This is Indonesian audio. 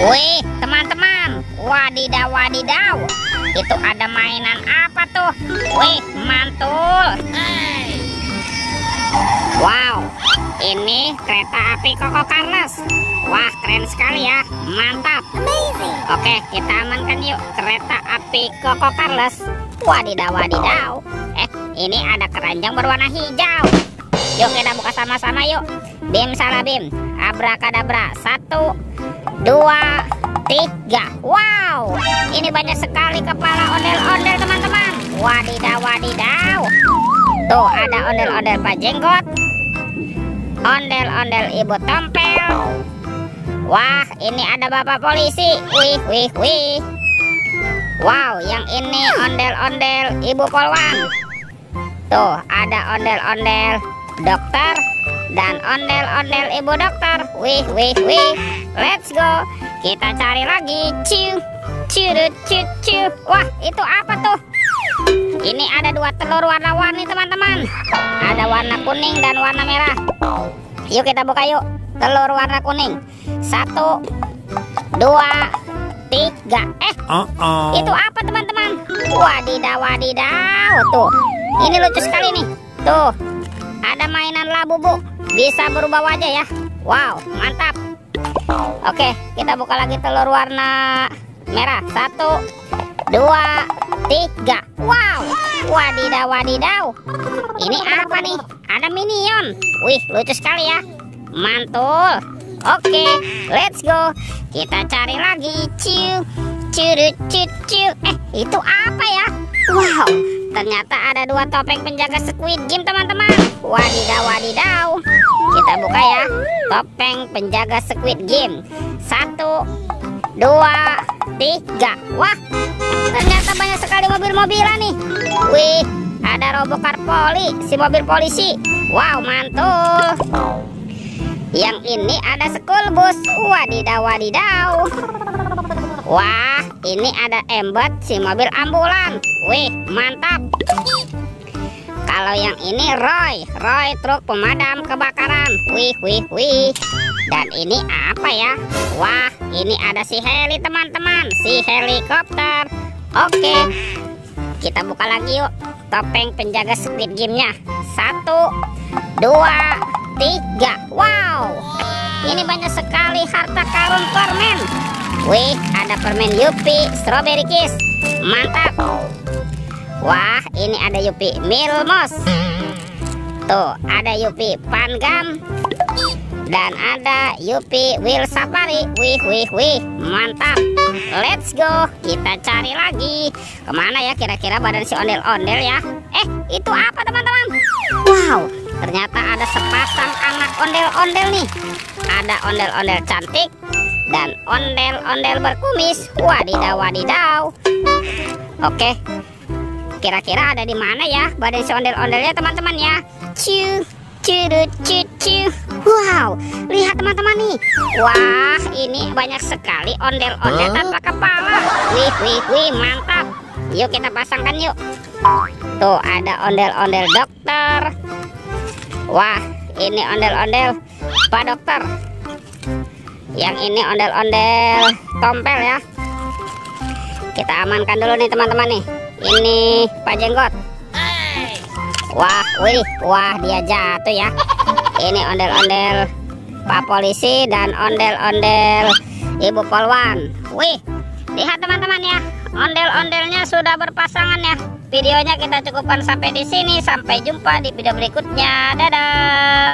Wih, teman-teman, wadidaw wadidaw, itu ada mainan apa tuh? Wih, mantul. Wow, ini kereta api Koko Charles. Wah, keren sekali ya, mantap. Oke, kita amankan yuk kereta api Koko Charles. Wadidaw wadidaw, ini ada keranjang berwarna hijau. Yuk kita buka sama-sama yuk. Bim salah bim, abrakadabra. 1, 2, 3. Wow, ini banyak sekali kepala ondel-ondel teman-teman. Wadidaw wadidaw. Tuh ada ondel-ondel Pak Jenggot, ondel-ondel Ibu Tompel. Wah, ini ada Bapak Polisi. Wih wih wih. Wow, yang ini ondel-ondel Ibu Polwan. Tuh ada ondel-ondel dokter dan ondel-ondel Ibu Dokter. Wih wih wih. Let's go. Kita cari lagi. Ciu curut ciu ciu. Wah, itu apa tuh? Ini ada 2 telur warna-warni teman-teman. Ada warna kuning dan warna merah. Yuk kita buka yuk. Telur warna kuning. 1, 2, 3. Itu apa teman-teman? Wadidaw wadidaw. Tuh, ini lucu sekali nih. Tuh, ada mainan labubu, bisa berubah wajah ya. Wow, mantap. Oke, kita buka lagi telur warna merah. 1, 2, 3. Wow, wadidaw wadidaw. Ini apa nih? Ada minion. Wih, lucu sekali ya. Mantul. Oke, let's go. Kita cari lagi. Ciu curut ciu ciu. Itu apa ya? Wow, ternyata ada 2 topeng penjaga Squid Game teman-teman. Wadidaw wadidaw. Kita buka ya. Topeng penjaga Squid Game. 1, 2, 3. Wah, ternyata banyak sekali mobil-mobilan nih. Wih, ada Robocar Poli, si mobil polisi. Wow, mantul. Yang ini ada school bus. Wadidaw wadidaw. Wah, ini ada Embot, si mobil ambulan. Wih, mantap. Kalau yang ini Roy truk pemadam kebakaran. Wih wih wih. Dan ini apa ya? Wah, ini ada si heli teman-teman, si helikopter. Oke, kita buka lagi yuk topeng penjaga Squid Game-nya. 1, 2, 3. Wow, ini banyak sekali harta karun permen. Wih, ada permen Yupi Strawberry Kiss. Mantap. Wah, ini ada Yupi Milmos. Tuh, ada Yupi Pangam. Dan ada Yupi Will Safari. Wih wih wih, mantap. Let's go. Kita cari lagi. Kemana ya kira-kira badan si ondel-ondel ya? Itu apa teman-teman? Wow, ternyata ada sepasang anak ondel-ondel nih. Ada ondel-ondel cantik dan ondel-ondel berkumis. Wadidaw wadidaw. Oke, kira-kira ada di mana ya badan si ondel-ondelnya teman-teman ya? Ciu curut ciu ciu. Wow, lihat teman-teman nih. Wah, ini banyak sekali ondel-ondel tanpa kepala. Wih wih wih, mantap. Yuk kita pasangkan yuk. Tuh ada ondel-ondel dokter. Wah, ini ondel-ondel Pak Dokter. Yang ini ondel-ondel Tompel ya. Kita amankan dulu nih teman-teman nih. Ini Pak Jenggot. Wah, wih, wah dia jatuh ya. Ini ondel-ondel Pak Polisi dan ondel-ondel Ibu Polwan. Wih, lihat teman-teman ya, ondel-ondelnya sudah berpasangan ya. Videonya kita cukupkan sampai di sini. Sampai jumpa di video berikutnya. Dadah.